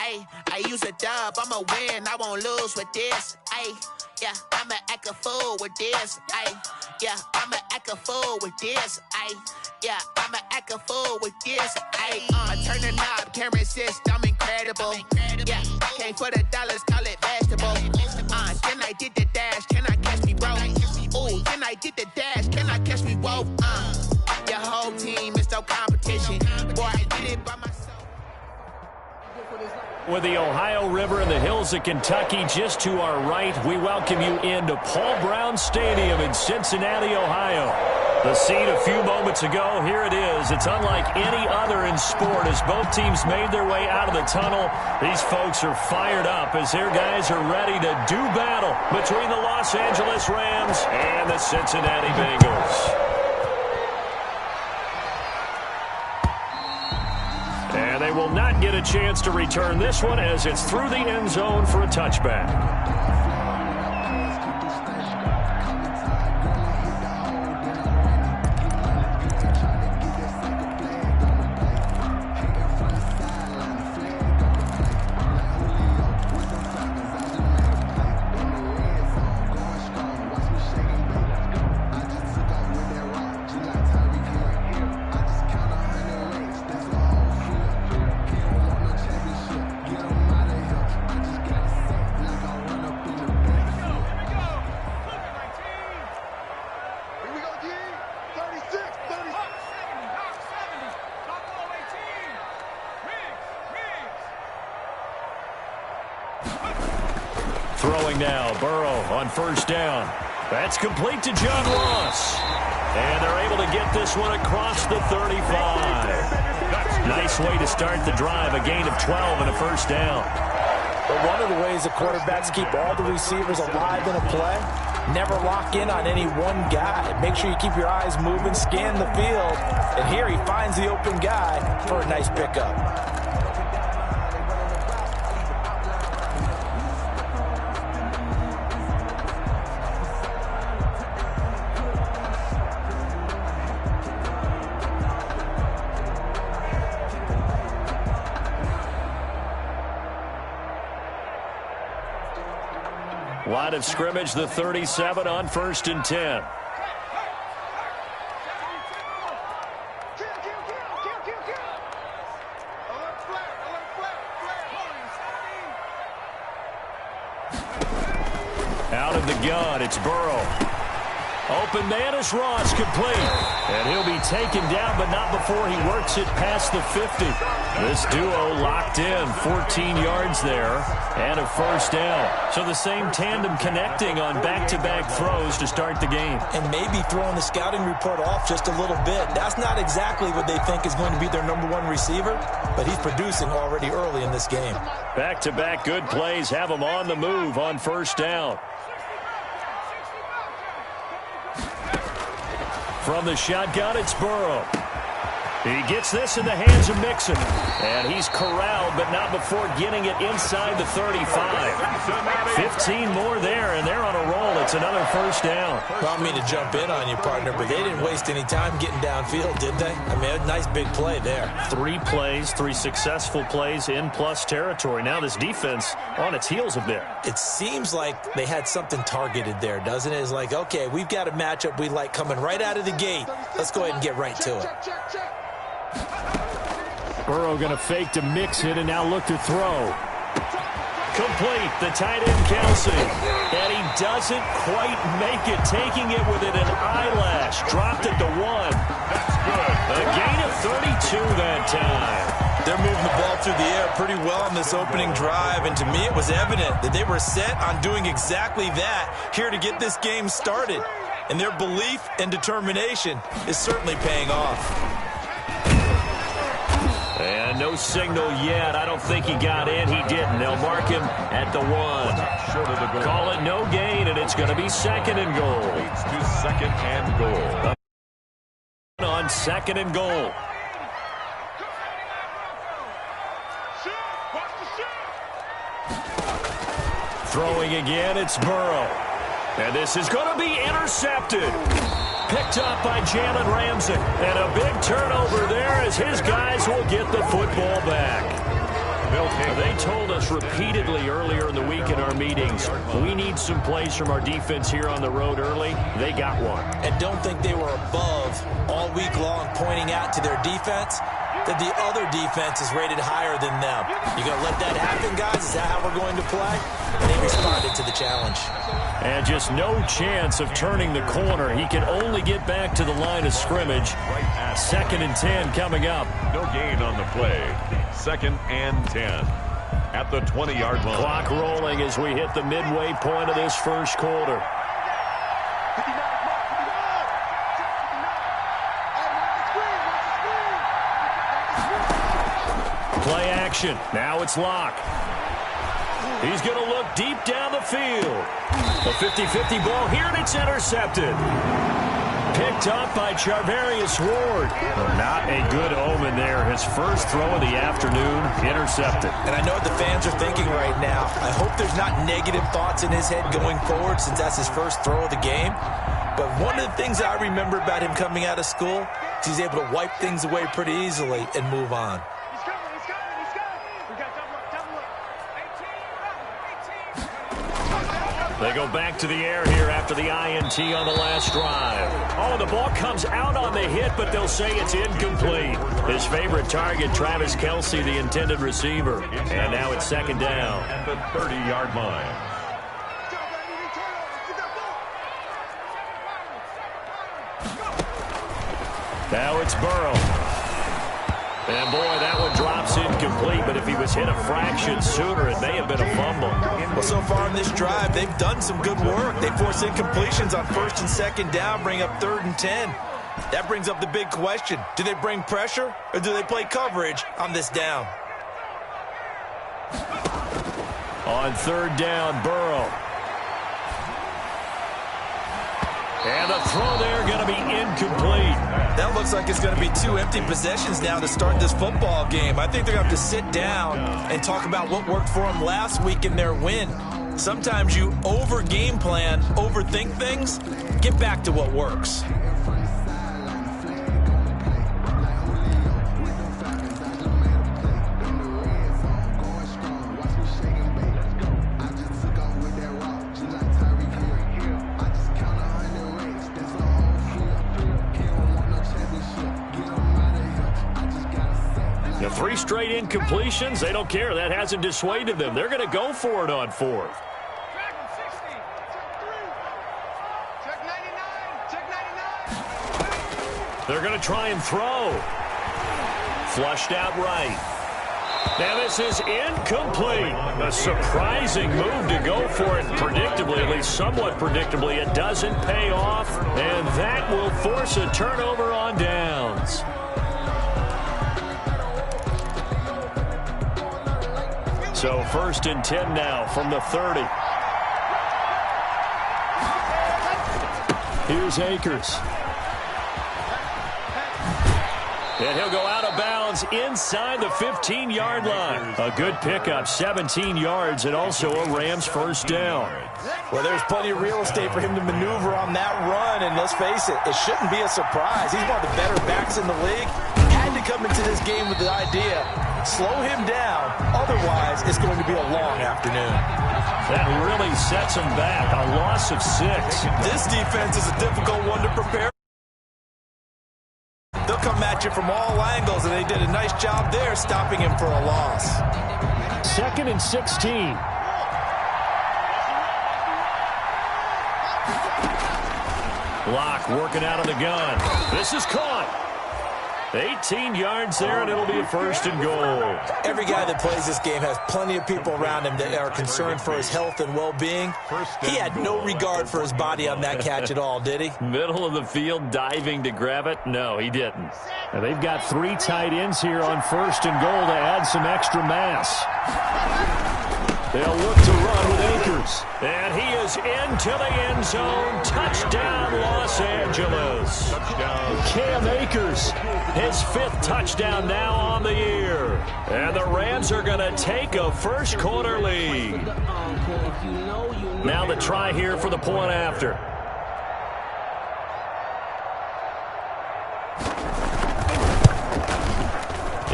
Ay, I use a dub, I'ma win, I won't lose with this. Ay, yeah, I'ma act a fool with this. Ay, yeah, I'ma act a fool with this. Ay, yeah, I'ma act a fool with this. Ay, turn the knob, can't resist, I'm incredible. Yeah, came for the dollars, call it vegetable. Then I did the dash, can I catch me, bro? Ooh, then I did the dash, can I catch me, whoa? Your whole team is no competition. Boy, I did it by myself. With the Ohio River and the hills of Kentucky just to our right, we welcome you into Paul Brown Stadium in Cincinnati, Ohio. The scene a few moments ago, here it is. It's unlike any other in sport as both teams made their way out of the tunnel. These folks are fired up as their guys are ready to do battle between the Los Angeles Rams and the Cincinnati Bengals. And they will not get a chance to return this one as it's through the end zone for a touchback. Throwing now, Burrow on first down. That's complete to John Ross. And they're able to get this one across the 35. Nice way to start the drive, a gain of 12 and a first down. But one of the ways the quarterbacks keep all the receivers alive in a play, never lock in on any one guy. Make sure you keep your eyes moving, scan the field. And here he finds the open guy for a nice pickup. Line of scrimmage, the 37 on 1st and 10. Out of the gun, it's Burrow. Open man is Ross, complete. And he'll be taken down, but not before he works it past the 50. This duo locked in, 14 yards there, and a first down. So the same tandem connecting on back-to-back throws to start the game. And maybe throwing the scouting report off just a little bit. That's not exactly what they think is going to be their #1 receiver, but he's producing already early in this game. Back-to-back good plays have him on the move on first down. From the shotgun, it's Burrow. He gets this in the hands of Mixon. And he's corralled, but not before getting it inside the 35. 15 more there, and they're on a roll. It's another first down. Well, I don't mean to jump in on you, partner, but they didn't waste any time getting downfield, did they? I mean, a nice big play there. 3 plays, 3 successful plays in plus territory. Now this defense on its heels a bit. It seems like they had something targeted there, doesn't it? It's like, okay, we've got a matchup we like coming right out of the gate. Let's go ahead and get right to it. Burrow going to fake to Mixon and now look to throw. Complete, the tight end Kelsey. And he doesn't quite make it, taking it within an eyelash. Dropped it to 1. That's good. A gain of 32 that time. They're moving the ball through the air pretty well on this opening drive, and to me it was evident that they were set on doing exactly that here to get this game started. And their belief and determination is certainly paying off. And no signal yet. I don't think he got in. He didn't. They'll mark him at the 1. Call it no gain, and it's going to be 2nd and goal. Leads to 2nd and goal. On 2nd and goal. Throwing again, it's Burrow. And this is going to be intercepted. Picked up by Jalen Ramsey. And a big turnover there as his guys will get the football back. They'll They told us repeatedly earlier in the week in our meetings, we need some plays from our defense here on the road early. They got one. And don't think they were above all week long pointing out to their defense that the other defense is rated higher than them. You going to let that happen, guys? Is that how we're going to play? And they responded to the challenge. And just no chance of turning the corner. He can only get back to the line of scrimmage. 2nd and 10 coming up. No gain on the play. 2nd and 10 at the 20-yard line. Clock rolling as we hit the midway point of this first quarter. Play action. Now it's Locke. He's going to look deep down the field. A 50-50 ball here, and it's intercepted. Picked up by Charvarius Ward. Not a good omen there. His first throw of the afternoon, intercepted. And I know what the fans are thinking right now. I hope there's not negative thoughts in his head going forward since that's his first throw of the game. But one of the things I remember about him coming out of school is he's able to wipe things away pretty easily and move on. They go back to the air here after the INT on the last drive. Oh, the ball comes out on the hit, but they'll say it's incomplete. His favorite target, Travis Kelce, the intended receiver. And now it's 2nd down. At the 30-yard line. Now it's Burrow. And, boy, that one drops incomplete, but if he was hit a fraction sooner, it may have been a fumble. Well, so far in this drive, they've done some good work. They force incompletions on 1st and 2nd down, bring up 3rd and 10. That brings up the big question. Do they bring pressure, or do they play coverage on this down? On 3rd down, Burrow. And the throw there going to be incomplete. That looks like it's going to be 2 empty possessions now to start this football game. I think they're going to have to sit down and talk about what worked for them last week in their win. Sometimes you over-game plan, overthink things. Get back to what works. The 3 straight incompletions, they don't care. That hasn't dissuaded them. They're going to go for it on 4th. They're going to try and throw. Flushed out right. Now this is incomplete. A surprising move to go for it predictably, at least somewhat predictably. It doesn't pay off, and that will force a turnover on downs. So 1st and 10 now from the 30. Here's Akers. And he'll go out of bounds inside the 15-yard line. A good pickup, 17 yards, and also a Rams 1st down. Well, there's plenty of real estate for him to maneuver on that run, and let's face it, it shouldn't be a surprise. He's one of the better backs in the league. Had to come into this game with the idea, slow him down, otherwise it's going to be a long afternoon. That really sets him back, a loss of 6. This defense is a difficult one to prepare. They'll come at you from all angles, and they did a nice job there stopping him for a loss. 2nd and 16. Locke working out of the gun. This is caught. 18 yards there, and it'll be a 1st and goal. Every guy that plays this game has plenty of people around him that are concerned for his health and well-being. He had no regard for his body on that catch at all, did he? Middle of the field, diving to grab it? No, he didn't. Now they've got 3 tight ends here on 1st and goal to add some extra mass. They'll look to run with Akers. And he is into the end zone. Touchdown, Los Angeles. Touchdown. Cam Akers, his 5th touchdown now on the year. And the Rams are going to take a first quarter lead. Now the try here for the point after.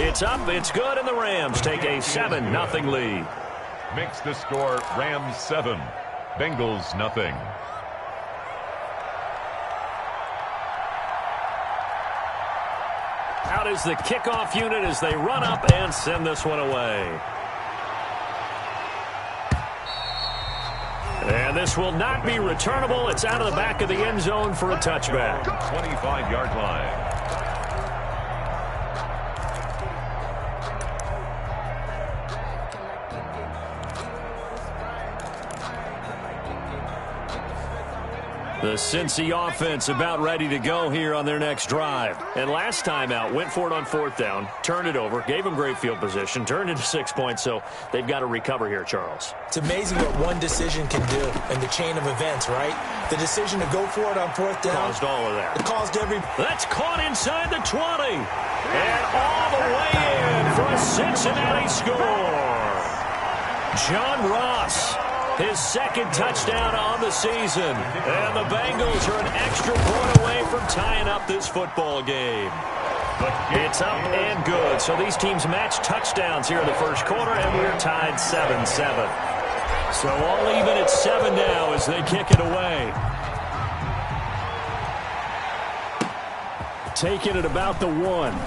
It's up, it's good, and the Rams take a 7-0 lead. Makes the score Rams 7, Bengals nothing. Out is the kickoff unit as they run up and send this one away. And this will not be returnable. It's out of the back of the end zone for a touchback. 25-yard line. The Cincy offense about ready to go here on their next drive. And last time out, went for it on 4th down, turned it over, gave them great field position, turned into 6 points, so they've got to recover here, Charles. It's amazing what one decision can do in the chain of events, right? The decision to go for it on 4th down. Caused all of that. It caused every... That's caught inside the 20. And all the way in for a Cincinnati score. John Ross. His second touchdown on the season. And the Bengals are an extra point away from tying up this football game. It's up and good. So these teams match touchdowns here in the first quarter, and we're tied 7-7. So all even at 7 now as they kick it away. Taking it about the 1.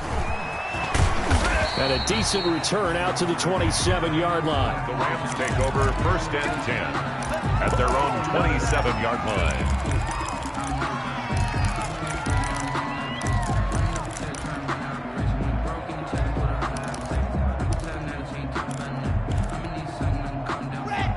And a decent return out to the 27-yard line. The Rams take over 1st and 10 at their own 27-yard line.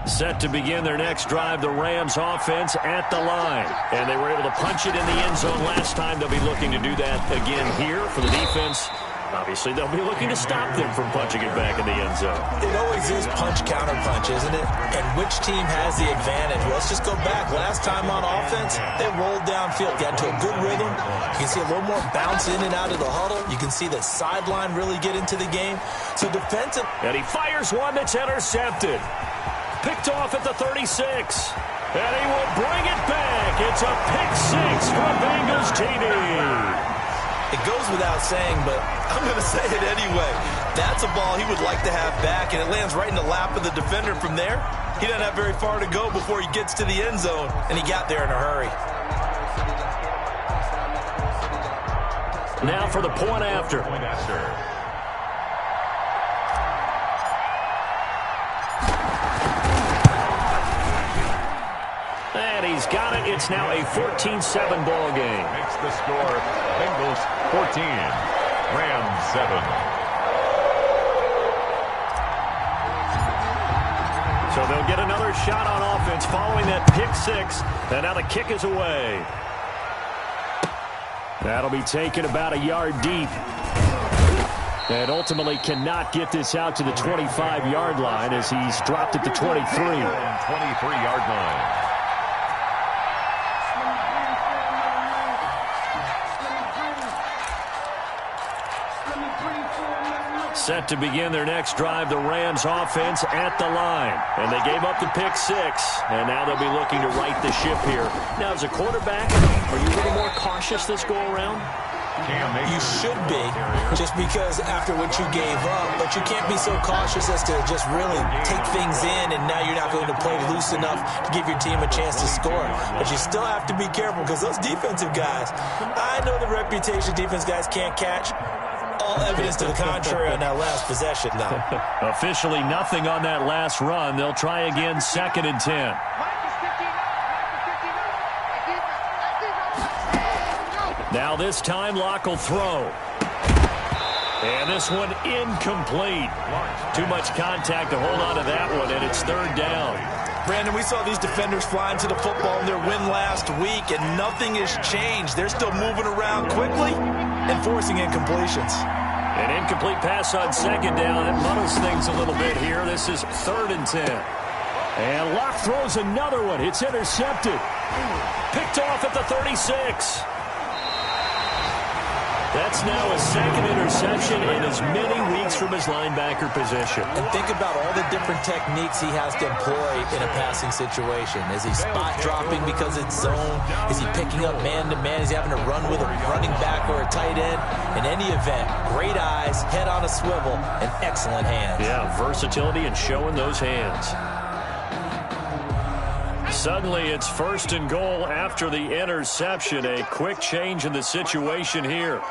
Set to begin their next drive, the Rams offense at the line. And they were able to punch it in the end zone last time. They'll be looking to do that again here for the defense. Obviously, they'll be looking to stop them from punching it back in the end zone. It always is punch-counter-punch, isn't it? And which team has the advantage? Well, let's just go back. Last time on offense, they rolled downfield, got into a good rhythm. You can see a little more bounce in and out of the huddle. You can see the sideline really get into the game. So defensive. And he fires one that's intercepted. Picked off at the 36. And he will bring it back. It's a pick 6 for a Bengals TD. It goes without saying, but I'm going to say it anyway. That's a ball he would like to have back, and it lands right in the lap of the defender from there. He doesn't have very far to go before he gets to the end zone, and he got there in a hurry. Now for the point after. And he's got it. It's now a 14-7 ball game. Makes the score Bengals 14, Rams 7. So they'll get another shot on offense following that pick 6. And now the kick is away. That'll be taken about a yard deep. And ultimately cannot get this out to the 25-yard line as he's dropped at the 23. 23-yard line. Set to begin their next drive, the Rams offense at the line. And they gave up the pick 6, and now they'll be looking to right the ship here. Now, as a quarterback, are you a little more cautious this go-around? You should be, just because after what you gave up, but you can't be so cautious as to just really take things in, and now you're not going to play loose enough to give your team a chance to score. But you still have to be careful because those defensive guys, I know the reputation defense guys can't catch. All evidence to the contrary on that last possession now. Officially nothing on that last run. They'll try again 2nd and 10. Now this time Locke will throw. And this one incomplete. Too much contact to hold on to that one, and it's 3rd down. Brandon, we saw these defenders fly into the football in their win last week, and nothing has changed. They're still moving around quickly and forcing incompletions. An incomplete pass on 2nd down. It muddles things a little bit here. This is 3rd and 10. And Locke throws another one. It's intercepted. Picked off at the 36. That's now a second interception in as many weeks from his linebacker position. And think about all the different techniques he has to employ in a passing situation. Is he spot dropping because it's zone? Is he picking up man-to-man? Is he having to run with a running back or a tight end? In any event, great eyes, head on a swivel, and excellent hands. Yeah, versatility and showing those hands. Suddenly, it's 1st and goal after the interception. A quick change in the situation here.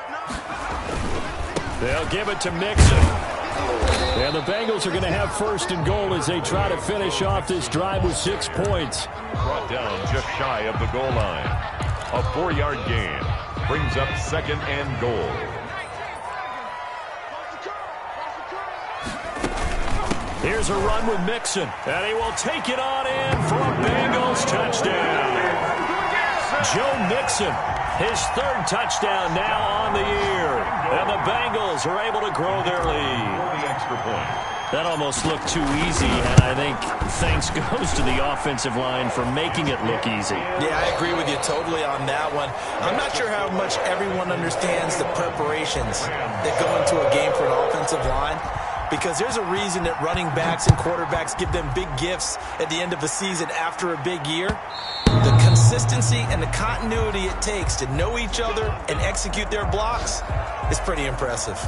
They'll give it to Mixon. And the Bengals are going to have 1st and goal as they try to finish off this drive with 6 points. Brought down just shy of the goal line. A 4-yard gain brings up 2nd and goal. Here's a run with Mixon, and he will take it on in for a Bengals touchdown. Joe Mixon, his 3rd touchdown now on the year, and the Bengals are able to grow their lead. The extra point. That almost looked too easy, and I think thanks goes to the offensive line for making it look easy. Yeah, I agree with you totally on that one. I'm not sure how much everyone understands the preparations that go into a game for an offensive line. Because there's a reason that running backs and quarterbacks give them big gifts at the end of a season after a big year. The consistency and the continuity it takes to know each other and execute their blocks is pretty impressive.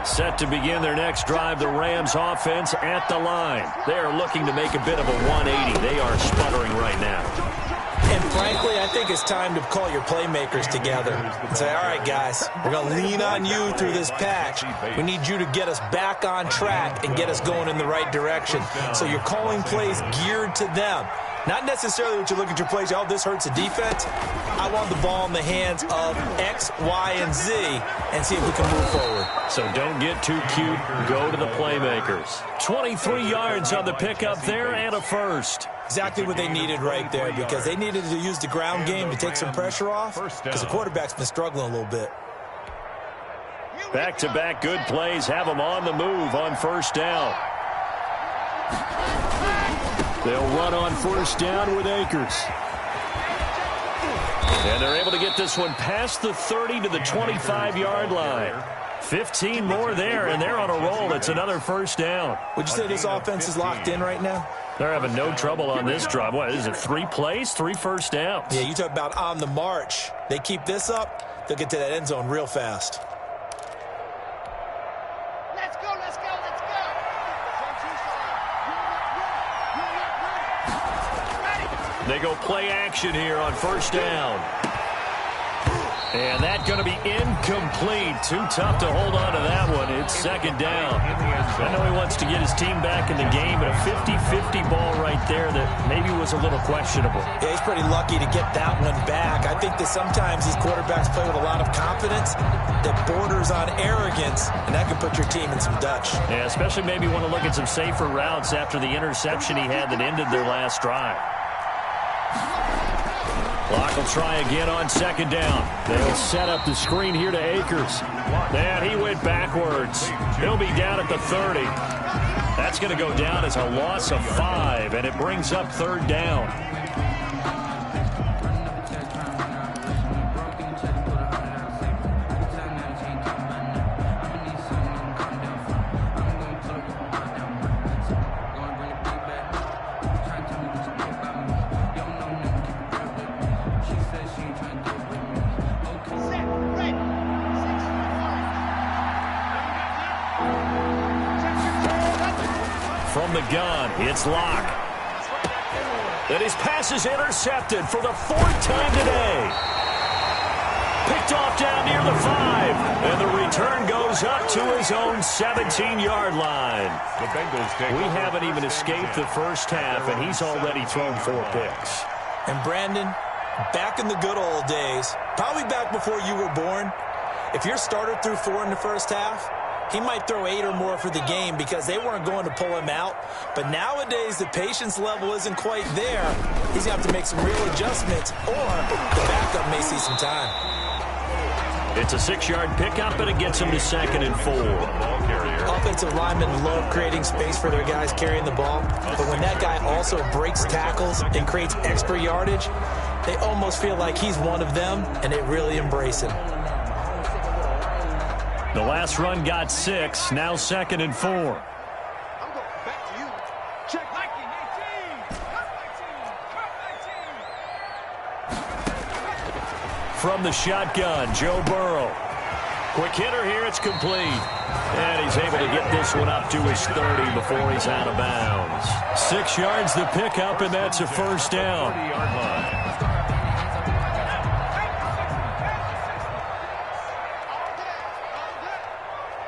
Set to begin their next drive, the Rams offense at the line. They are looking to make a bit of a 180. They are sputtering right now. And frankly, I think it's time to call your playmakers together and say, all right, guys, we're going to lean on you through this patch. We need you to get us back on track and get us going in the right direction. So you're calling plays geared to them. Not necessarily what you look at your plays, oh, this hurts the defense. I want the ball in the hands of X, Y, and Z and see if we can move forward. So don't get too cute. Go to the playmakers. 23 yards on the pickup there and a 1st. Exactly what they needed right there because they needed to use the ground game to take some pressure off because the quarterback's been struggling a little bit. Back-to-back good plays have them on the move on 1st down. They'll run on 1st down with Akers. And they're able to get this one past the 30 to the 25-yard line. 15 more there, and they're on a roll. It's another 1st down. Would you say this offense is locked in right now? They're having no trouble on this drive. What is it, 3 plays, 3 1st downs? Yeah, you talk about on the march. They keep this up, they'll get to that end zone real fast. Let's go, let's go, let's go. They go play action here on 1st down. And that's going to be incomplete. Too tough to hold on to that one. It's 2nd down. I know he wants to get his team back in the game, but a 50-50 ball right there that maybe was a little questionable. Yeah, he's pretty lucky to get that one back. I think that sometimes these quarterbacks play with a lot of confidence that borders on arrogance, and that can put your team in some Dutch. Yeah, especially maybe want to look at some safer routes after the interception he had that ended their last drive. Clock will try again on 2nd down. They'll set up the screen here to Akers. And he went backwards. He'll be down at the 30. That's going to go down as a loss of 5, and it brings up 3rd down. From the gun, it's Locke. And his pass is intercepted for the 4th time today. Picked off down near the 5. And the return goes up to his own 17-yard line. The Bengals take We haven't even escaped the first half, and he's already thrown 4 picks. And Brandon, back in the good old days, probably back before you were born, if your starter threw 4 in the first half, he might throw 8 or more for the game because they weren't going to pull him out. But nowadays, the patience level isn't quite there. He's going to have to make some real adjustments, or the backup may see some time. It's a 6-yard pickup, and it gets him to 2nd and 4. Offensive linemen love creating space for their guys carrying the ball, but when that guy also breaks tackles and creates extra yardage, they almost feel like he's one of them, and they really embrace him. The last run got 6, now 2nd and 4. From the shotgun, Joe Burrow. Quick hitter here, it's complete. And he's able to get this one up to his 30 before he's out of bounds. 6 yards the pickup, and that's a first down. 30-yard line.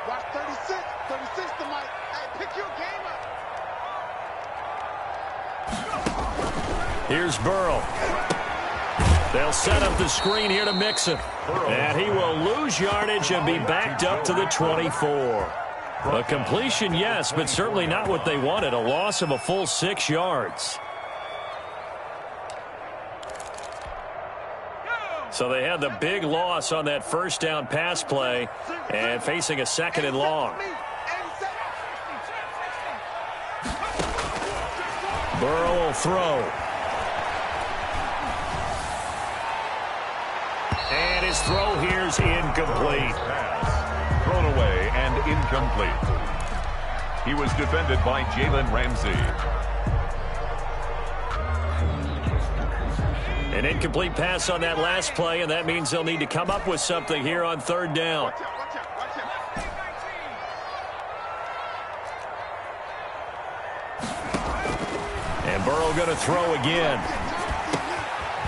Watch 36. 36 to Mike. Hey, pick your game up. Here's Burrow. They'll set up the screen here to Mixon. And he will lose yardage and be backed up to the 24. A completion, yes, but certainly not what they wanted. A loss of a full 6 yards. So they had the big loss on that first down pass play and facing a 2nd and long. Burrow will throw. And his throw here's incomplete. Thrown away and incomplete. He was defended by Jalen Ramsey. An incomplete pass on that last play, and that means they'll need to come up with something here on 3rd down. And Burrow going to throw again.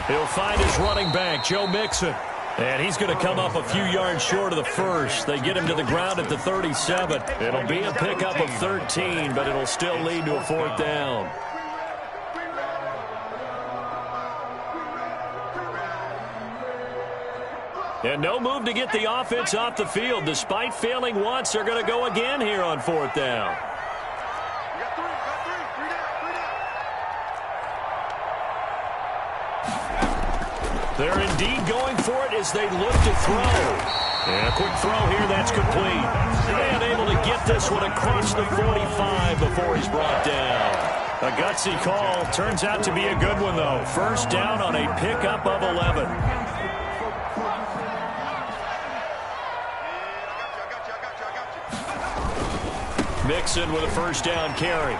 He'll find his running back, Joe Mixon. And he's going to come up a few yards short of the first. They get him to the ground at the 37. It'll be a pickup of 13, but it'll still lead to a 4th down. And no move to get the offense off the field. Despite failing once, they're going to go again here on 4th down. They're indeed going for it as they look to throw. And a quick throw here, that's complete. And able to get this one across the 45 before he's brought down. A gutsy call. Turns out to be a good one, though. First down on a pickup of 11. Mixon with a first down carry.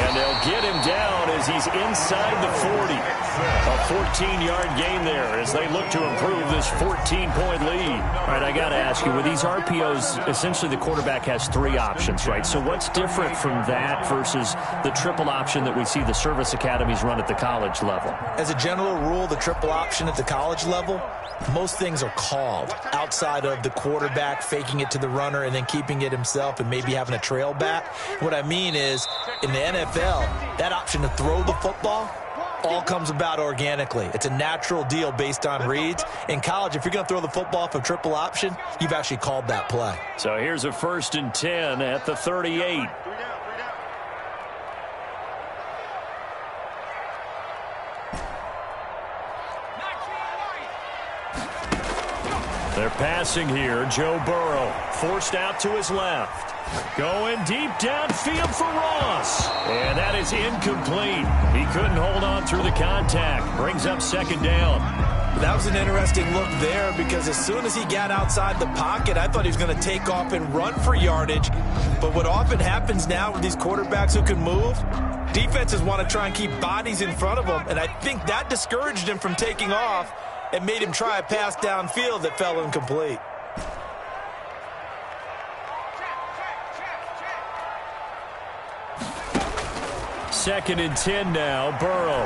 And they'll get him down as he's inside the 40. A 14-yard gain there as they look to improve this 14-point lead. All right, I got to ask you, with these RPOs, essentially the quarterback has 3 options, right? So what's different from that versus the triple option that we see the service academies run at the college level? As a general rule, the triple option at the college level, most things are called outside of the quarterback faking it to the runner and then keeping it himself and maybe having a trail back. What I mean is, in the NFL, that option to throw the football all comes about organically. It's a natural deal based on reads. In college, if you're going to throw the football for triple option, you've actually called that play. So here's a 1st and 10 at the 38. They're passing here. Joe Burrow forced out to his left. Going deep downfield for Ross. And that is incomplete. He couldn't hold on through the contact. Brings up 2nd down. That was an interesting look there because as soon as he got outside the pocket, I thought he was going to take off and run for yardage. But what often happens now with these quarterbacks who can move, defenses want to try and keep bodies in front of them. And I think that discouraged him from taking off and made him try a pass downfield that fell incomplete. Second and 10 now, Burrow.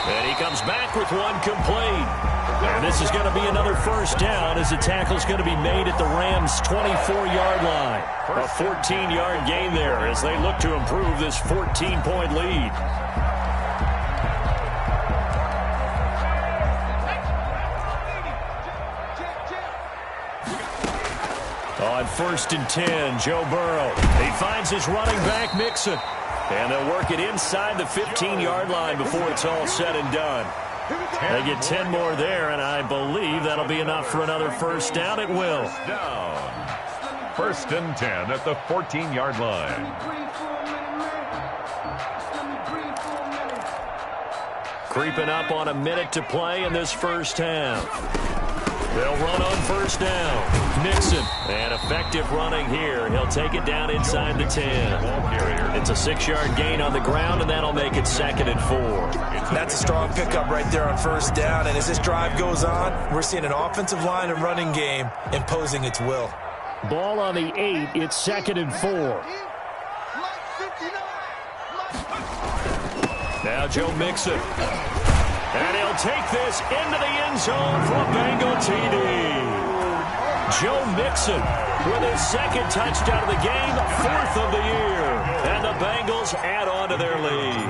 And he comes back with one complete. And this is going to be another first down as the tackle's going to be made at the Rams' 24-yard line. A 14-yard gain there as they look to improve this 14-point lead. On 1st and 10, Joe Burrow. He finds his running back, Mixon. And they'll work it inside the 15-yard line before it's all said and done. They get 10 more there, and I believe that'll be enough for another first down. It will. Down. 1st and 10 at the 14-yard line. Creeping up on a minute to play in this first half. They'll run on first down. Mixon. And effective running here. He'll take it down inside the 10. It's a 6-yard gain on the ground, and that'll make it 2nd and 4. That's a strong pickup right there on first down. And as this drive goes on, we're seeing an offensive line and running game imposing its will. Ball on the 8. It's 2nd and 4. Now Joe Mixon. And he'll take this into the end zone for a Bengal TD. Joe Mixon with his 2nd touchdown of the game, 4th of the year. And the Bengals add on to their lead.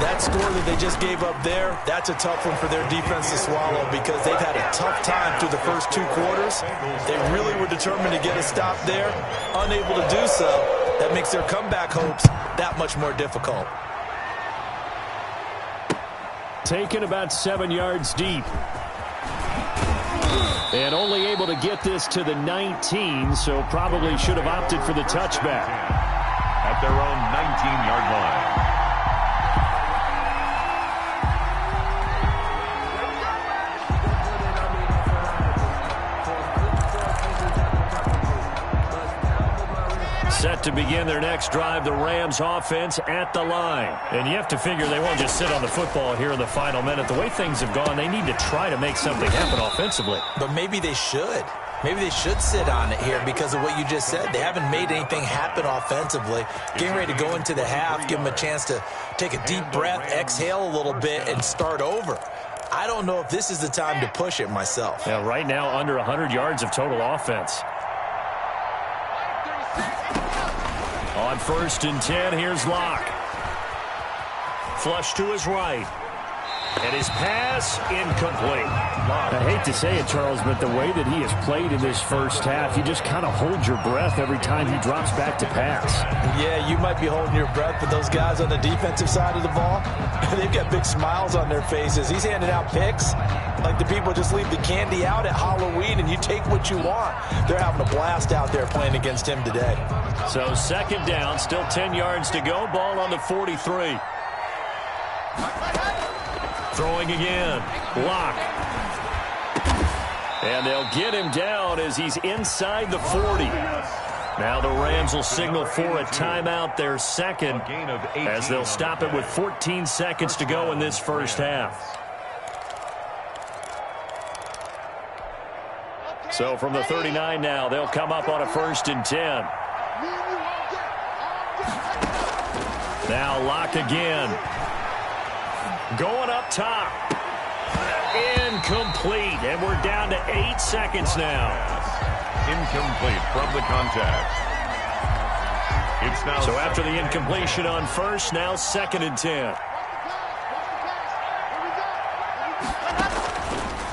That score that they just gave up there, that's a tough one for their defense to swallow because they've had a tough time through the first 2 quarters. They really were determined to get a stop there, unable to do so. That makes their comeback hopes that much more difficult. Taken about 7 yards deep. And only able to get this to the 19, so probably should have opted for the touchback. At their own 19-yard line. Set to begin their next drive, the Rams offense at the line. And you have to figure they won't just sit on the football here in the final minute. The way things have gone, they need to try to make something happen offensively. But maybe they should. Maybe they should sit on it here because of what you just said. They haven't made anything happen offensively. Getting ready to go into the half, give them a chance to take a deep breath, exhale a little bit, and start over. I don't know if this is the time to push it myself. Yeah, right now under 100 yards of total offense. On 1st and 10, here's Locke. Flush to his right. And his pass incomplete. I hate to say it, Charles, but the way that he has played in this first half, you just kind of hold your breath every time he drops back to pass. Yeah, you might be holding your breath, but those guys on the defensive side of the ball, they've got big smiles on their faces. He's handing out picks like the people just leave the candy out at Halloween and you take what you want. They're having a blast out there playing against him today. So 2nd down, still 10 yards to go. Ball on the 43. Throwing again. Locke. And they'll get him down as he's inside the 40. Now the Rams will signal for a timeout, their 2nd, as they'll stop it with 14 seconds to go in this first half. So from the 39 now, they'll come up on a 1st and 10. Now Locke again. Going up top. Incomplete. And we're down to 8 seconds now. Incomplete from the contact. It's now so after the incompletion on 1st, now 2nd and 10.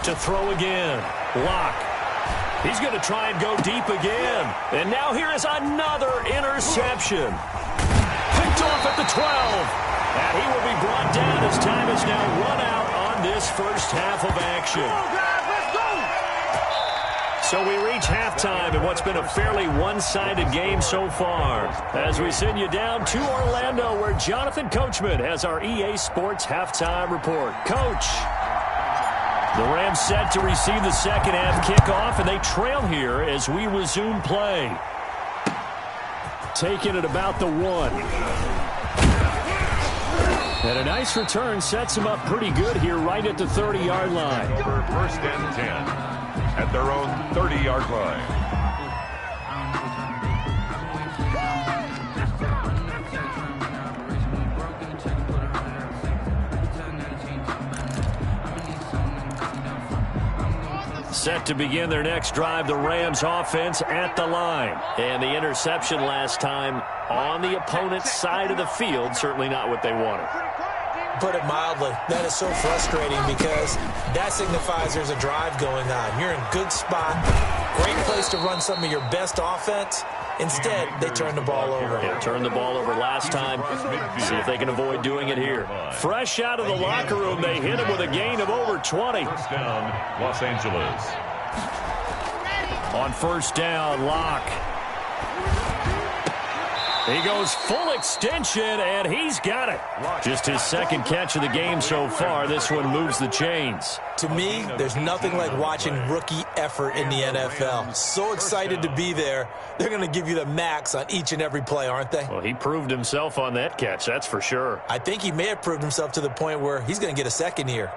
To throw again. Locke. He's going to try and go deep again. And now here is another interception. Picked off at the 12. And he will be brought down as time is now run out on this first half of action. So we reach halftime in what's been a fairly one-sided game so far. As we send you down to Orlando, where Jonathan Coachman has our EA Sports halftime report. Coach. The Rams set to receive the second half kickoff, and they trail here as we resume play. Taking it about the 1. And a nice return sets them up pretty good here right at the 30-yard line. for 1st and 10 at their own 30-yard line. Set to begin their next drive, the Rams offense at the line. And the interception last time on the opponent's side of the field, certainly not what they wanted. Put it mildly, that is so frustrating because that signifies there's a drive going on. You're in good spot, great place to run some of your best offense, Instead, they turn the ball over. Yeah, turned the ball over last time. See if they can avoid doing it here. Fresh out of the locker room, they hit him with a gain of over 20. First down, Los Angeles. On first down, Locke. He goes full extension, and he's got it. Just his second catch of the game so far. This one moves the chains. To me, there's nothing like watching rookie effort in the NFL. So excited to be there. They're going to give you the max on each and every play, aren't they? Well, he proved himself on that catch, that's for sure. I think he may have proved himself to the point where he's going to get a second here.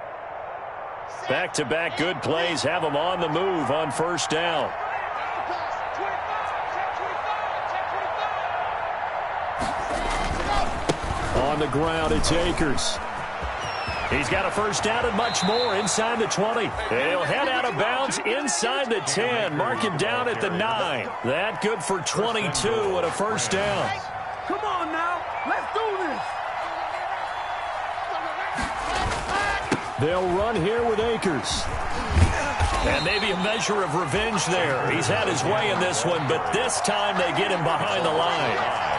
Back-to-back good plays have him on the move on first down. On the ground, it's Akers. He's got a first down and much more inside the 20. He'll head out of bounds inside the 10. Mark him down at the 9. That good for 22 and a first down. Come on now. Let's do this. They'll run here with Akers. And maybe a measure of revenge there. He's had his way in this one, but this time they get him behind the line.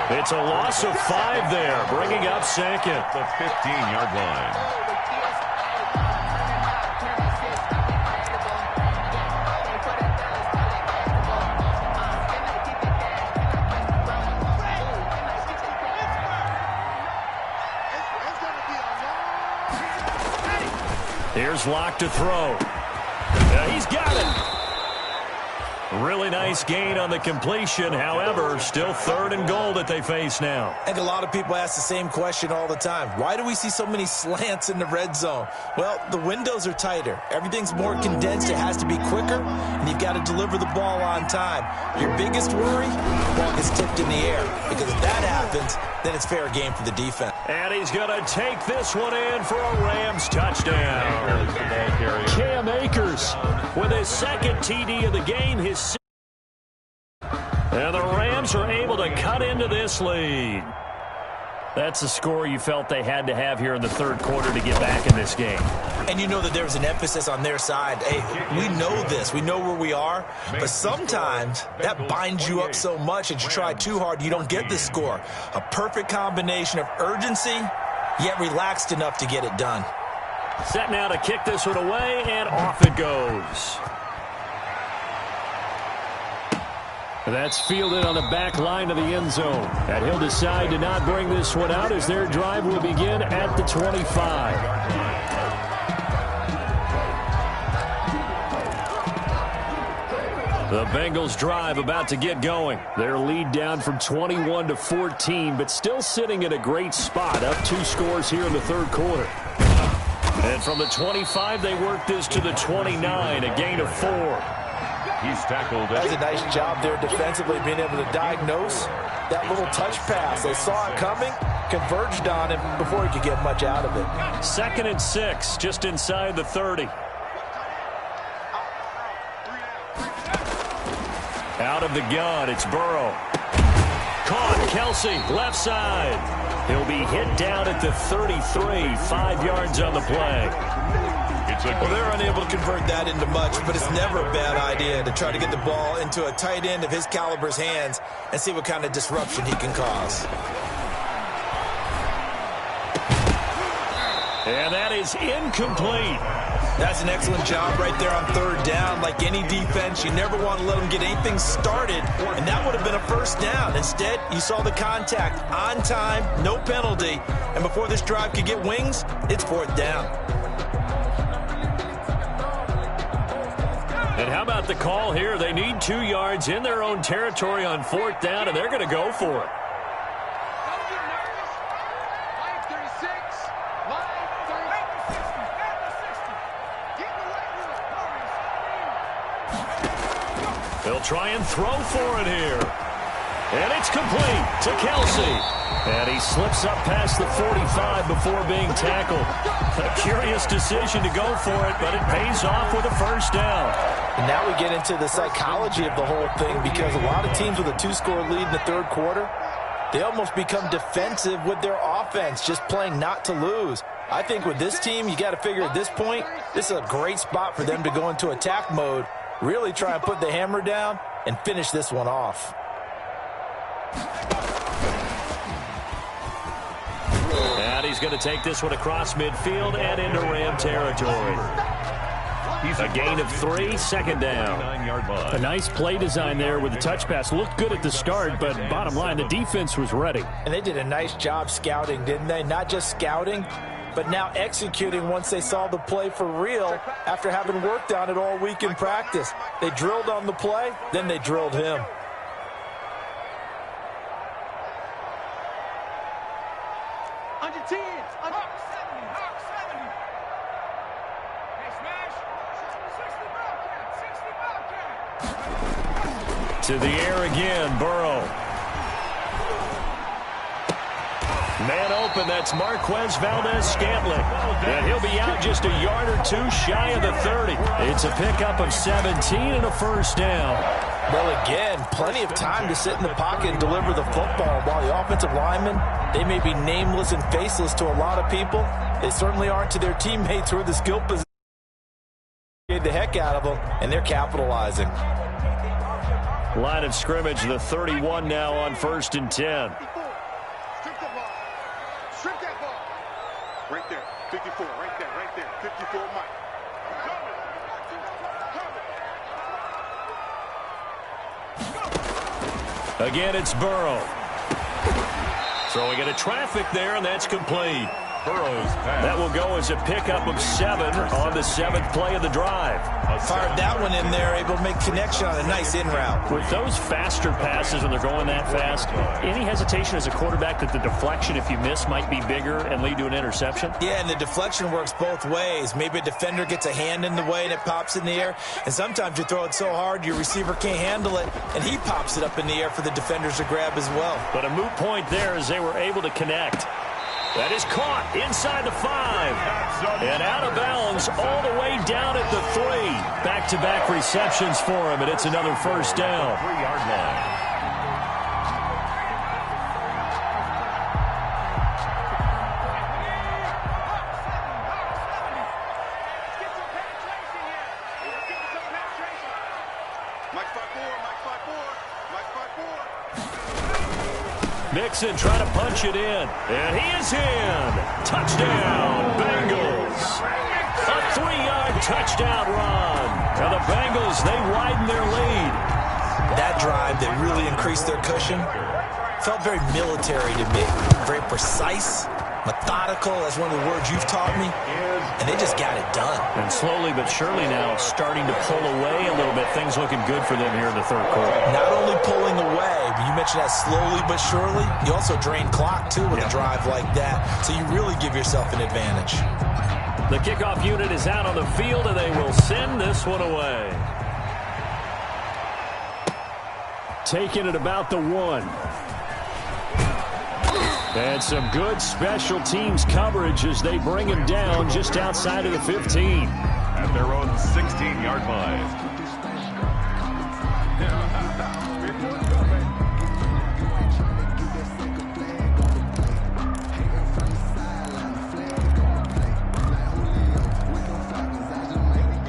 It's a loss of 5 there, bringing up second. The 15-yard line. Here's Locke to throw. He's got it. Really nice gain on the completion. However, still 3rd and goal that they face now. I think a lot of people ask the same question all the time. Why do we see so many slants in the red zone? Well, the windows are tighter. Everything's more condensed. It has to be quicker, and you've got to deliver the ball on time. Your biggest worry, the ball gets tipped in the air. Because if that happens, then it's fair game for the defense. And he's going to take this one in for a Rams touchdown. Cam Akers with his second TD of the game. And the Rams are able to cut into this lead. That's a score you felt they had to have here in the third quarter to get back in this game. And you know that there's an emphasis on their side. Hey, we know this. We know where we are. But sometimes that binds you up so much that you try too hard, you don't get the score. A perfect combination of urgency, yet relaxed enough to get it done. Set now to kick this one away, and off it goes. That's fielded on the back line of the end zone. And he'll decide to not bring this one out as their drive will begin at the 25. The Bengals drive about to get going. Their lead down from 21 to 14, but still sitting in a great spot, up 2 scores here in the third quarter. And from the 25, they work this to the 29, a gain of 4. He's tackled. That's a nice job there defensively, being able to diagnose that little touch pass. They saw it coming, converged on him before he could get much out of it. 2nd and 6, just inside the 30. Out of the gun, it's Burrow. Caught, Kelsey, left side. He'll be hit down at the 33, 5 yards on the play. Well, they're unable to convert that into much, but it's never a bad idea to try to get the ball into a tight end of his caliber's hands and see what kind of disruption he can cause. And that is incomplete. That's an excellent job right there on 3rd down. Like any defense, you never want to let them get anything started, and that would have been a first down. Instead, you saw the contact on time, no penalty, and before this drive could get wings, it's 4th down. And how about the call here? They need 2 yards in their own territory on 4th down, and they're going to go for it. They'll try and throw for it here. And it's complete to Kelsey. And he slips up past the 45 before being tackled. A curious decision to go for it, but it pays off with a first down. And now we get into the psychology of the whole thing, because a lot of teams with a 2-score lead in the third quarter, they almost become defensive with their offense, just playing not to lose. I think with this team, you got to figure at this point, this is a great spot for them to go into attack mode, really try and put the hammer down and finish this one off. And he's going to take this one across midfield and into Ram territory. A gain of 3, second down. A nice play design there with the touch pass. Looked good at the start, but bottom line, the defense was ready. And they did a nice job scouting, didn't they? Not just scouting, but now executing once they saw the play for real after having worked on it all week in practice. They drilled on the play, then they drilled him. Under 10, under 70, 70. Hey, smash. 60 Bobcat, 60 Bobcat. To the air again, Burrow. Man open, that's Marquez Valdez-Scantling. And he'll be out just a yard or two shy of the 30. It's a pickup of 17 and a first down. Well, again, plenty of time to sit in the pocket and deliver the football. While the offensive linemen, they may be nameless and faceless to a lot of people, they certainly aren't to their teammates who are the skill position. The heck out of them, and they're capitalizing. Line of scrimmage, the 31 now on 1st and 10. Strip the ball. Strip that ball. Right there. 54. Right there. 54, Mike. Again, it's Burrow. Throwing into traffic there, and that's complete. Burrow's pass. That will go as a pickup of 7 on the 7th play of the drive. Fired that one in there, able to make connection on a nice in route. With those faster passes when they're going that fast, any hesitation as a quarterback that the deflection, if you miss, might be bigger and lead to an interception? Yeah, and the deflection works both ways. Maybe a defender gets a hand in the way and it pops in the air. And sometimes you throw it so hard your receiver can't handle it, and he pops it up in the air for the defenders to grab as well. But a moot point there as they were able to connect. That is caught inside the 5. And out of bounds all the way down at the 3. Back-to-back receptions for him, and it's another first down. 3-yard line. Mike 5-4, Mike 5-4, Mike 5-4. Mixon trying to punch it in. And he is in. Touchdown, Bengals. A 3-yard touchdown run. Now the Bengals, they widen their lead. That drive that really increased their cushion felt very military to me. Very precise, methodical. That's one of the words you've taught me. And they just got it done. And slowly but surely now starting to pull away a little bit. Things looking good for them here in the third quarter. Not only pulling away, but you mentioned that slowly but surely. You also drain clock, too, with a drive like that. So you really give yourself an advantage. The kickoff unit is out on the field, and they will send this one away. Taking it about the 1. And some good special teams coverage as they bring him down just outside of the 15. At their own 16-yard line.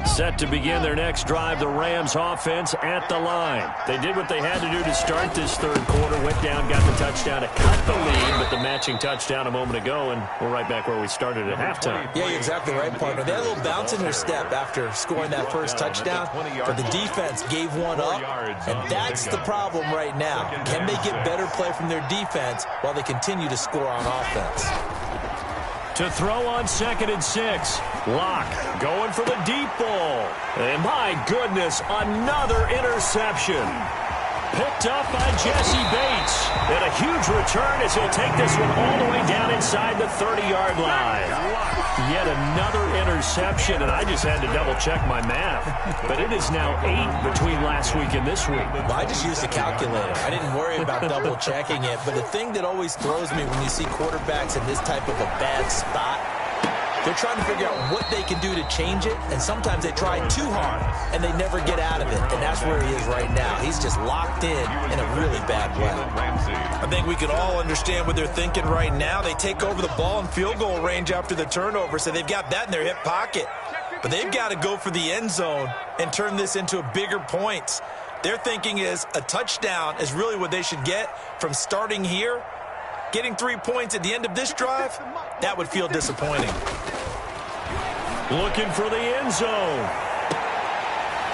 Set to begin their next drive, the Rams offense at the line. They did what they had to do to start this third quarter, went down, got the touchdown to cut the lead, but the matching touchdown a moment ago, and we're right back where we started at halftime. Yeah, you're exactly right, partner. They had a little bounce in their step after scoring that first touchdown, but the defense gave one up, and that's the problem right now. Can they get better play from their defense while they continue to score on offense? To throw on 2nd and 6. Locke going for the deep ball. And my goodness, another interception. Picked up by Jesse Bates. And a huge return as he'll take this one all the way down inside the 30-yard line. Yet another interception, and I just had to double-check my math. But it is now 8 between last week and this week. Well, I just used a calculator. I didn't worry about double-checking it. But the thing that always throws me when you see quarterbacks in this type of a bad spot, they're trying to figure out what they can do to change it, and sometimes they try too hard, and they never get out of it, and that's where he is right now. He's just locked in a really bad way. I think we could all understand what they're thinking right now. They take over the ball in field goal range after the turnover, so they've got that in their hip pocket. But they've got to go for the end zone and turn this into a bigger points. Their thinking is a touchdown is really what they should get from starting here. Getting 3 points at the end of this drive, that would feel disappointing. Looking for the end zone.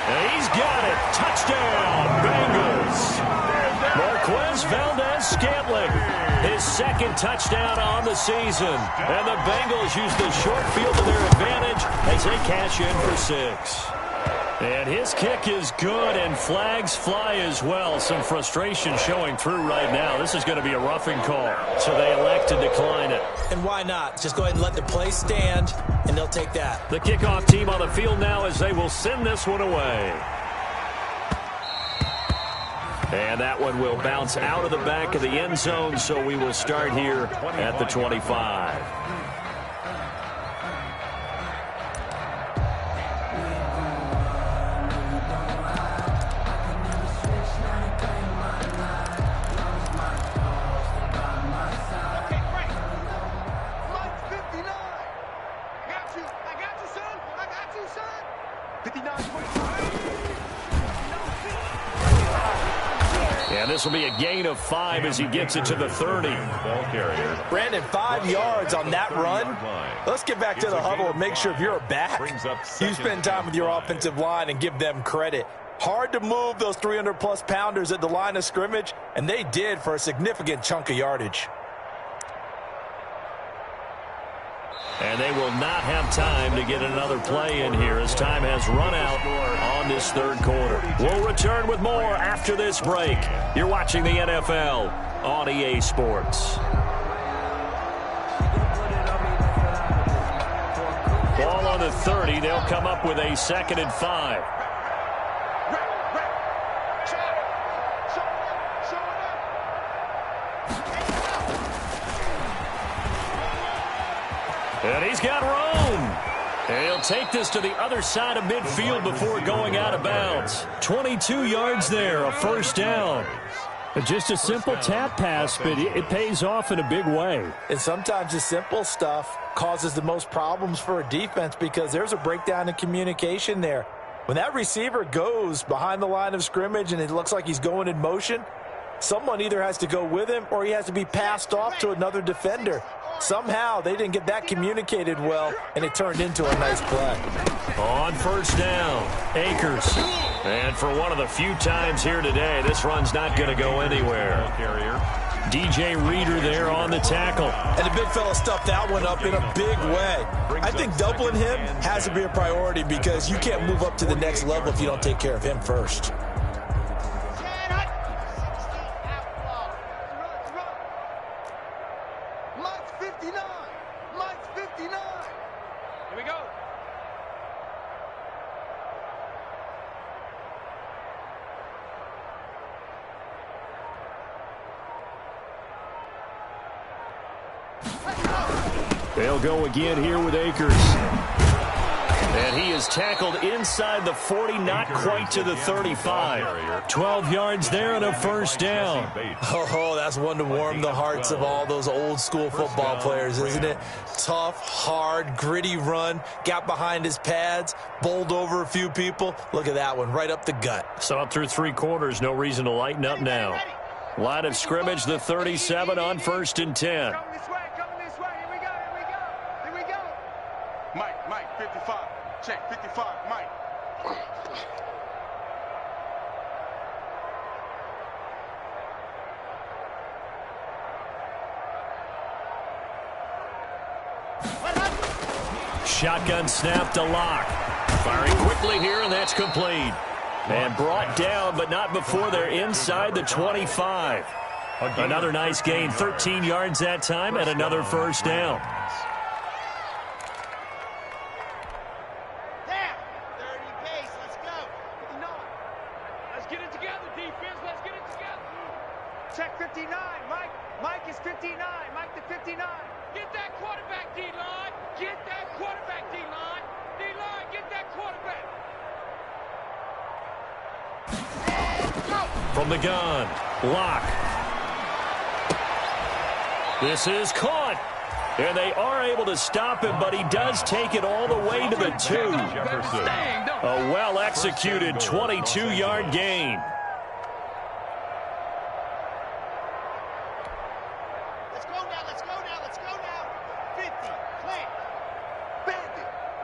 And he's got it. Touchdown, Bengals. Marquez Valdez-Scantling, his second touchdown on the season. And the Bengals use the short field to their advantage as they cash in for 6. And his kick is good, and flags fly as well. Some frustration showing through right now. This is going to be a roughing call, so they elect to decline it. And why not? Just go ahead and let the play stand, and they'll take that. The kickoff team on the field now as they will send this one away. And that one will bounce out of the back of the end zone, so we will start here at the 25. And this will be a gain of 5 as he gets it to the 30. Ball carrier. Brandon, 5 yards on that run. Let's get back to the huddle and make sure if you're a back, you spend time with your offensive line and give them credit. Hard to move those 300-plus pounders at the line of scrimmage, and they did for a significant chunk of yardage. And they will not have time to get another play in here as time has run out on this third quarter. We'll return with more after this break. You're watching the NFL on EA Sports. Ball on the 30. They'll come up with a 2nd and 5. And he's got room. And he'll take this to the other side of midfield before going out of bounds. 22 yards there, a first down. Just a simple tap pass, but it pays off in a big way. And sometimes the simple stuff causes the most problems for a defense because there's a breakdown in communication there. When that receiver goes behind the line of scrimmage and it looks like he's going in motion, someone either has to go with him or he has to be passed off to another defender. Somehow they didn't get that communicated well, and it turned into a nice play. On first down, Akers. And for one of the few times here today, this run's not going to go anywhere. DJ Reader there on the tackle. And the big fella stuffed that one up in a big way. I think doubling him has to be a priority because you can't move up to the next level if you don't take care of him first. They'll go again here with Akers. And he is tackled inside the 40, not quite to the 35. 12 yards there and a first down. Oh, that's one to warm the hearts of all those old school football players, isn't it? Tough, hard, gritty run. Got behind his pads, bowled over a few people. Look at that one, right up the gut. So up through 3 quarters, no reason to lighten up now. Line of scrimmage, the 37 on 1st and 10. Mike, 55. Check, 55, Mike. Shotgun snap to Locke. Firing quickly here, and that's complete. And brought down, but not before they're inside the 25. Another nice gain, 13 yards that time, and another first down. Check 59. Mike is 59. Mike the 59. Get that quarterback, D-line. Get that quarterback, D-line. D-line, get that quarterback. From the gun, Locke. This is caught. And they are able to stop him, but he does take it all the way to the 2. A well-executed 22-yard gain.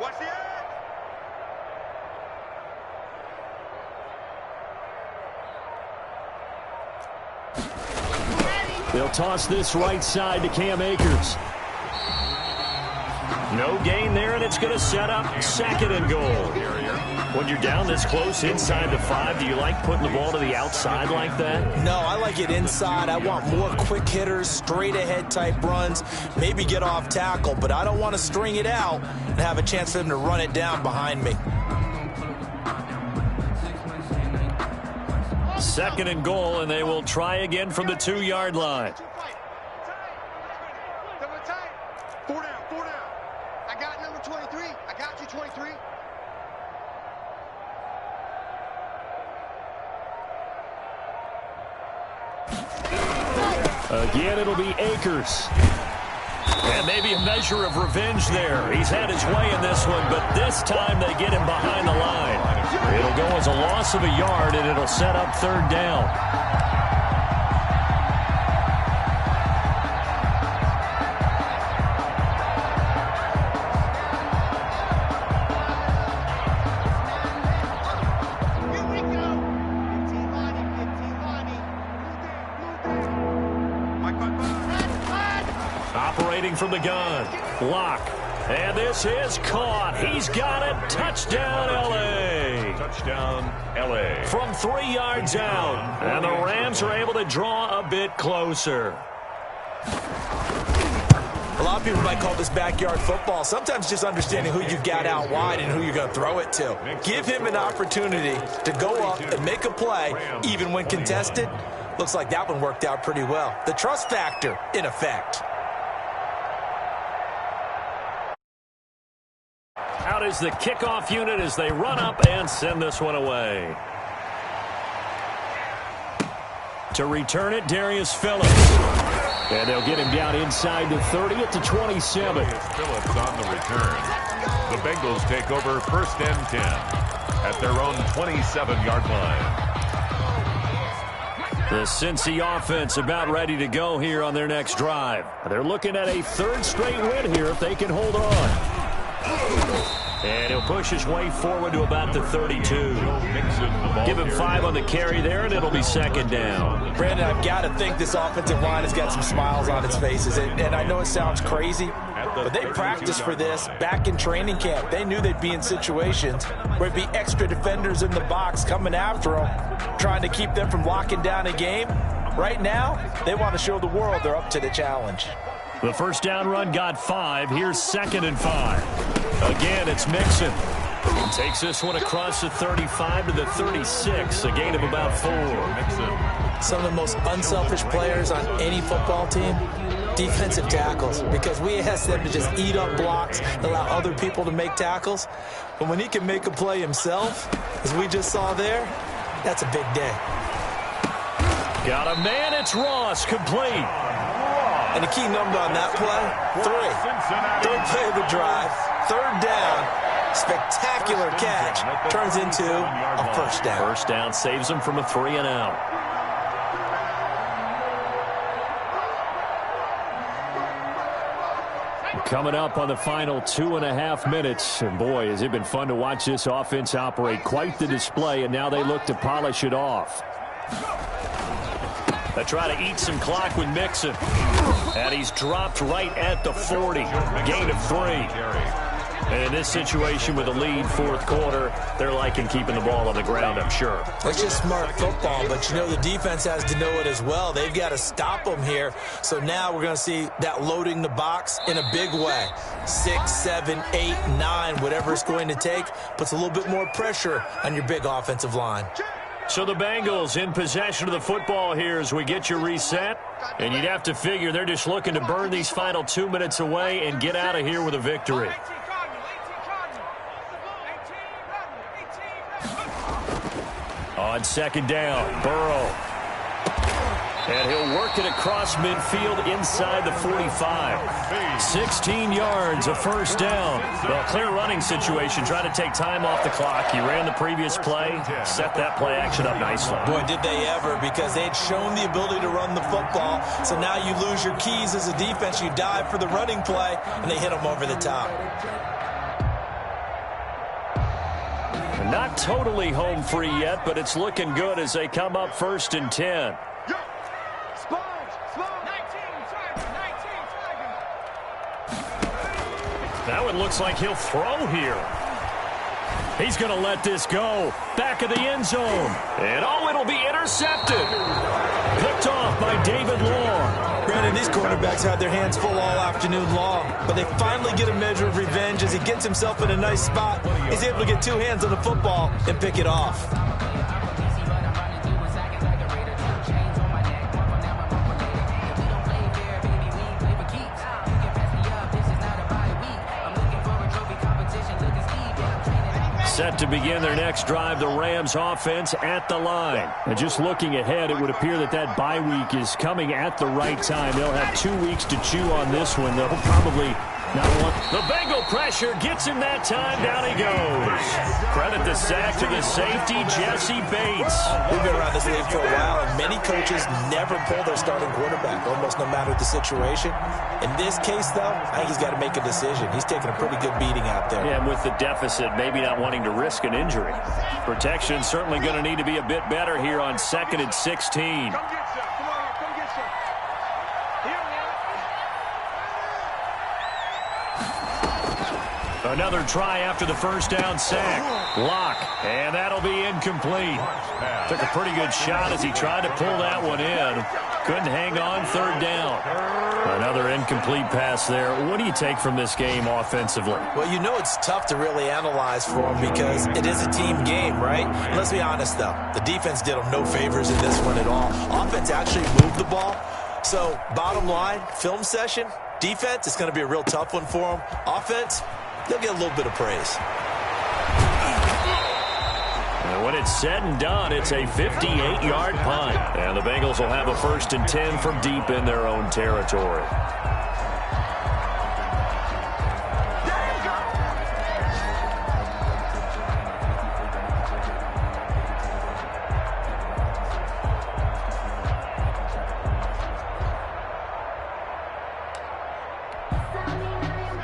Watch the edge. They'll toss this right side to Cam Akers. No gain there, and it's going to set up 2nd and goal. When you're down this close inside the 5, do you like putting the ball to the outside like that? No, I like it inside. I want more quick hitters, straight ahead type runs, maybe get off tackle, but I don't want to string it out and have a chance for them to run it down behind me. 2nd and goal, and they will try again from the 2-yard line. Four down. I got number 23. I got you, 23. Again, it'll be Akers. And maybe a measure of revenge there. He's had his way in this one, but this time they get him behind the line. It'll go as a loss of a yard, and it'll set up 3rd down. Operating from the gun. Block. And this is caught. He's got it. Touchdown, L.A. Touchdown, L.A. From 3 yards out. And the Rams are able to draw a bit closer. A lot of people might call this backyard football. Sometimes just understanding who you've got out wide and who you're going to throw it to. Give him an opportunity to go up and make a play, even when contested. Looks like that one worked out pretty well. The trust factor in effect. Out is the kickoff unit as they run up and send this one away. To return it, Darius Phillips. And they'll get him down inside the 30 at the 27. Phillips on the return. The Bengals take over 1st and 10 at their own 27-yard line. The Cincy offense about ready to go here on their next drive. They're looking at a 3rd straight win here if they can hold on. And he'll push his way forward to about the 32. Give him 5 on the carry there, and it'll be 2nd down. Brandon, I've got to think this offensive line has got some smiles on its faces. And I know it sounds crazy, but they practiced for this back in training camp. They knew they'd be in situations where there'd be extra defenders in the box coming after them, trying to keep them from locking down a game. Right now, they want to show the world they're up to the challenge. The 1st down run got 5. Here's 2nd and 5. Again, it's Mixon. Takes this one across the 35 to the 36, a gain of about 4. Mixon. Some of the most unselfish players on any football team, defensive tackles, because we ask them to just eat up blocks, allow other people to make tackles. But when he can make a play himself, as we just saw there, that's a big day. Got a man, it's Ross, complete. And the key number on that play, 3. 3rd play of the drive, 3rd down, spectacular catch, turns into a 1st down. 1st down saves him from a 3 and out. Coming up on the final 2.5 minutes, and boy, has it been fun to watch this offense operate. Quite the display, and now they look to polish it off. They try to eat some clock with Mixon. And he's dropped right at the 40. Gain of 3. And in this situation with a lead 4th quarter, they're liking keeping the ball on the ground, I'm sure. It's just smart football, but you know the defense has to know it as well. They've got to stop them here. So now we're going to see that loading the box in a big way. 6, 7, 8, 9, whatever it's going to take, puts a little bit more pressure on your big offensive line. So the Bengals in possession of the football here as we get you reset. And you'd have to figure they're just looking to burn these final 2 minutes away and get out of here with a victory. On 2nd down, Burrow. And he'll work it across midfield inside the 45. 16 yards, a 1st down. Well, clear running situation. Try to take time off the clock. He ran the previous play, set that play action up nicely. Boy, did they ever, because they had shown the ability to run the football. So now you lose your keys as a defense. You dive for the running play, and they hit them over the top. Not totally home free yet, but it's looking good as they come up 1st and 10. That one looks like he'll throw here. He's going to let this go. Back of the end zone. And it'll be intercepted. Picked off by David Long. Brandon, these quarterbacks had their hands full all afternoon long, but they finally get a measure of revenge as he gets himself in a nice spot. He's able to get 2 hands on the football and pick it off. Set to begin their next drive, the Rams offense at the line. And just looking ahead, it would appear that bye week is coming at the right time. They'll have 2 weeks to chew on this one. They'll probably not want. The Bengal pressure gets him that time. Down he goes. Credit the sack to the safety, Jesse Bates. We've been around this league for a while, and many coaches never pull their starting quarterback, almost no matter the situation. In this case, though, I think he's got to make a decision. He's taking a pretty good beating out there. Yeah, and with the deficit, maybe not wanting to risk an injury. Protection certainly going to need to be a bit better here on 2nd and 16. Another try after the first down sack. Lock, and that'll be incomplete. Took a pretty good shot as he tried to pull that one in. Couldn't hang on 3rd down. Another incomplete pass there. What do you take from this game offensively? Well, you know it's tough to really analyze for them because it is a team game, right? And let's be honest, though. The defense did them no favors in this one at all. Offense actually moved the ball. So, bottom line, film session, defense, it's going to be a real tough one for them. Offense, they'll get a little bit of praise. And when it's said and done, it's a 58-yard punt. And the Bengals will have a 1st and 10 from deep in their own territory.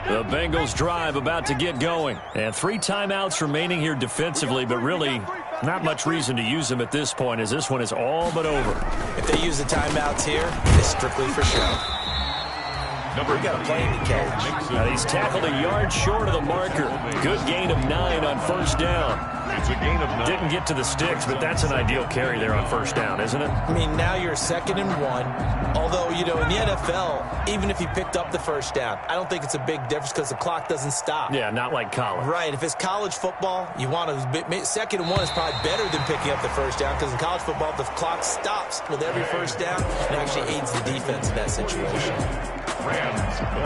The Bengals drive about to get going. And 3 timeouts remaining here defensively, but really not much reason to use them at this point as this one is all but over. If they use the timeouts here, it's strictly for show. We got a plane to catch. And he's tackled a yard short of the marker. Good gain of 9 on 1st down. It's a gain of 9. Didn't get to the sticks, but that's an ideal carry there on 1st down, isn't it? I mean, now you're 2nd and 1. Although, you know, in the NFL, even if he picked up the 1st down, I don't think it's a big difference because the clock doesn't stop. Yeah, not like college. Right. If it's college football, you want to 2nd and 1 is probably better than picking up the 1st down because in college football, the clock stops with every 1st down. It actually aids the defense in that situation.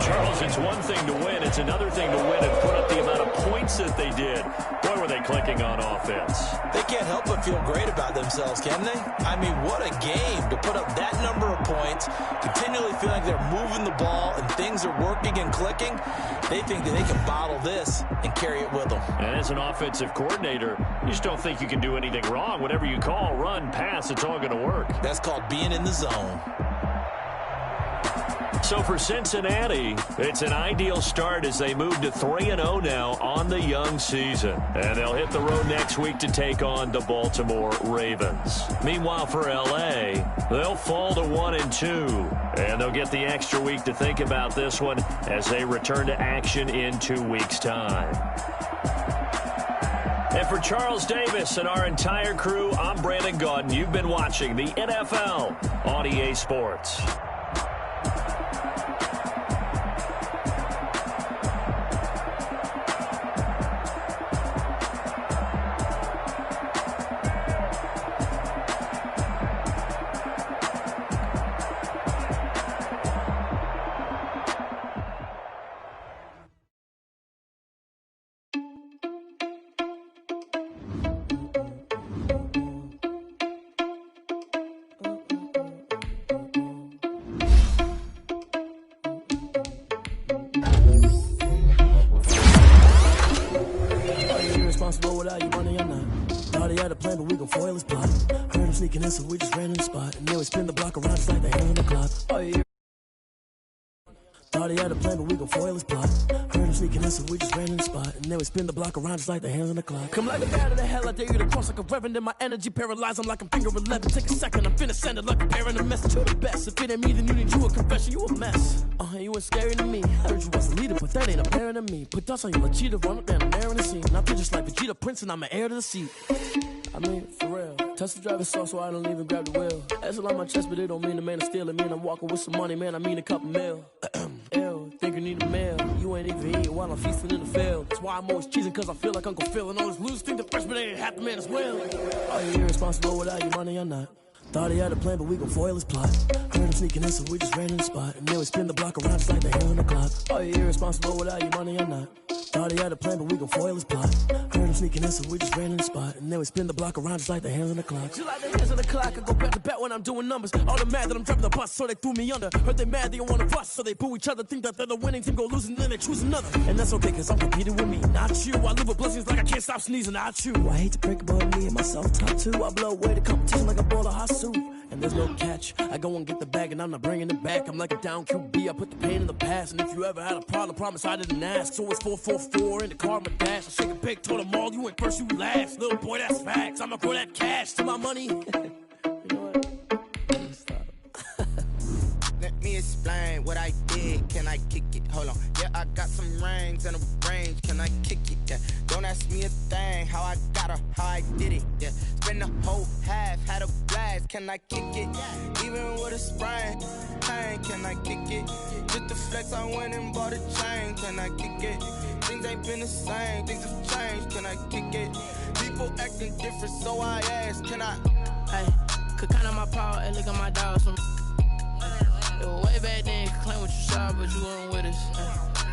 Charles, it's one thing to win. It's another thing to win and put up the amount of points that they did. Boy, were they clicking on offense. They can't help but feel great about themselves, can they? I mean, what a game to put up that number of points, continually feeling like they're moving the ball and things are working and clicking. They think that they can bottle this and carry it with them. And as an offensive coordinator, you just don't think you can do anything wrong. Whatever you call, run, pass, it's all going to work. That's called being in the zone. So for Cincinnati, it's an ideal start as they move to 3-0 now on the young season. And they'll hit the road next week to take on the Baltimore Ravens. Meanwhile, for L.A., they'll fall to 1-2. And they'll get the extra week to think about this one as they return to action in 2 weeks' time. And for Charles Davis and our entire crew, I'm Brandon Gaudin. You've been watching the NFL on EA Sports. So we just ran in the spot, and they would spin the block around just like they had on the clock. Oh, yeah. Thought he had a plan, but we gon' foil his plot. Heard him sneaking in, so we just ran in the spot. And then we spin the block around just like the hands on the clock. Come like a bat of the hell, I dare you to cross like a reverend. And my energy paralyzed, I'm like I'm finger 11. Take a second, I'm finna send it like a parent a message to the best. If it ain't me, then you need you a confession, you a mess. You ain't scary to me. Heard you was a leader, but that ain't apparent to me. Put dust on you like cheetah, run up down the air in the scene. Not just like Vegeta Prince, and I'm an heir to the seat. I mean, for real. Touch the driver's soft, so I don't even grab the wheel. That's a lot on my chest, but it don't mean the man is stealing. Mean I'm walking with some money, man. I mean a couple mil. Ew, think you need a meal. You ain't even eating while I'm feasting in the field. That's why I'm always cheesing, cause I feel like Uncle Phil. And all this loose think the freshman ain't half the man as well. Are you irresponsible without your money or not? Thought he had a plan, but we gon' foil his plot. Heard him sneaking in, so we just ran in the spot. And then we spin the block around just like the hand on the clock. Are you irresponsible without your money or not? Thought he had a plan, but we gon' foil his plot. Heard him sneaking in, so we just ran in the spot. And then we spin the block around just like the hands on the clock. Just like the hands on the clock, I go back to back when I'm doing numbers. All the mad that I'm dropping the bus, so they threw me under. Heard they mad, they don't wanna bust, so they boo each other. Think that they're the winning team, go losing, then they choose another. And that's okay, cause I'm competing with me, not you. I live with blessings like I can't stop sneezing, not you. I hate to break about me and myself top two. I blow away the competition like a bowl of hot soup. And there's no catch. I go and get the bag and I'm not bringing it back. I'm like a down QB, I put the pain in the past. And if you ever had a problem, promise I didn't ask. So it's 4-4-4 in the car, my dash. I shake a big, told them all, you went first, you last. Little boy, that's facts. I'ma grow that cash to my money. You know what? Stop. Let me explain what I did. Can I kick it? Hold on. Yeah, I got some rings and a range. Can I kick it? Yeah. Don't ask me a thing. How I got her, how I did it. Yeah. Spend the whole half, had a blast. Can I kick it? Even with a sprain. Pain, can I kick it? Just the flex, I went and bought a chain. Can I kick it? Things ain't been the same. Things have changed. Can I kick it? People acting different, so I ask. Can I? Hey, could count on my power and look at my dogs from. It was way back then, could claim what you saw, but you weren't with us.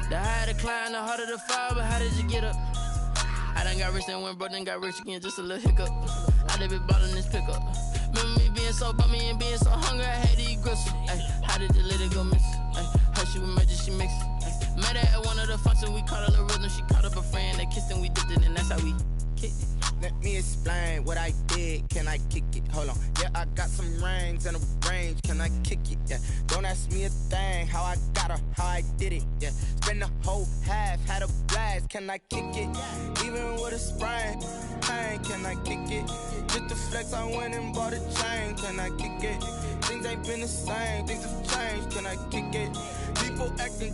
The higher the climb, the harder the fall, but how did you get up? I done got rich, then went broke, then got rich again, just a little hiccup. I done been ballin' this pickup. Remember me being so bummy and being so hungry, I had to eat gristle. How did the lady go miss? Her she was magic, she mixed. Met her at one of the functions, we caught a little rhythm, she caught up a friend, they kissed and we dipped it, and that's how we kicked it. Let me explain what I did. Can I kick it? Hold on. Yeah, I got some rings and a range. Can I kick it? Yeah. Don't ask me a thing. How I got her, how I did it. Yeah. Spend the whole half, had a blast. Can I kick it? Even with a sprain. Pain, can I kick it? Just the flex, I went and bought a chain. Can I kick it? Things ain't been the same. Things have changed. Can I kick it? People acting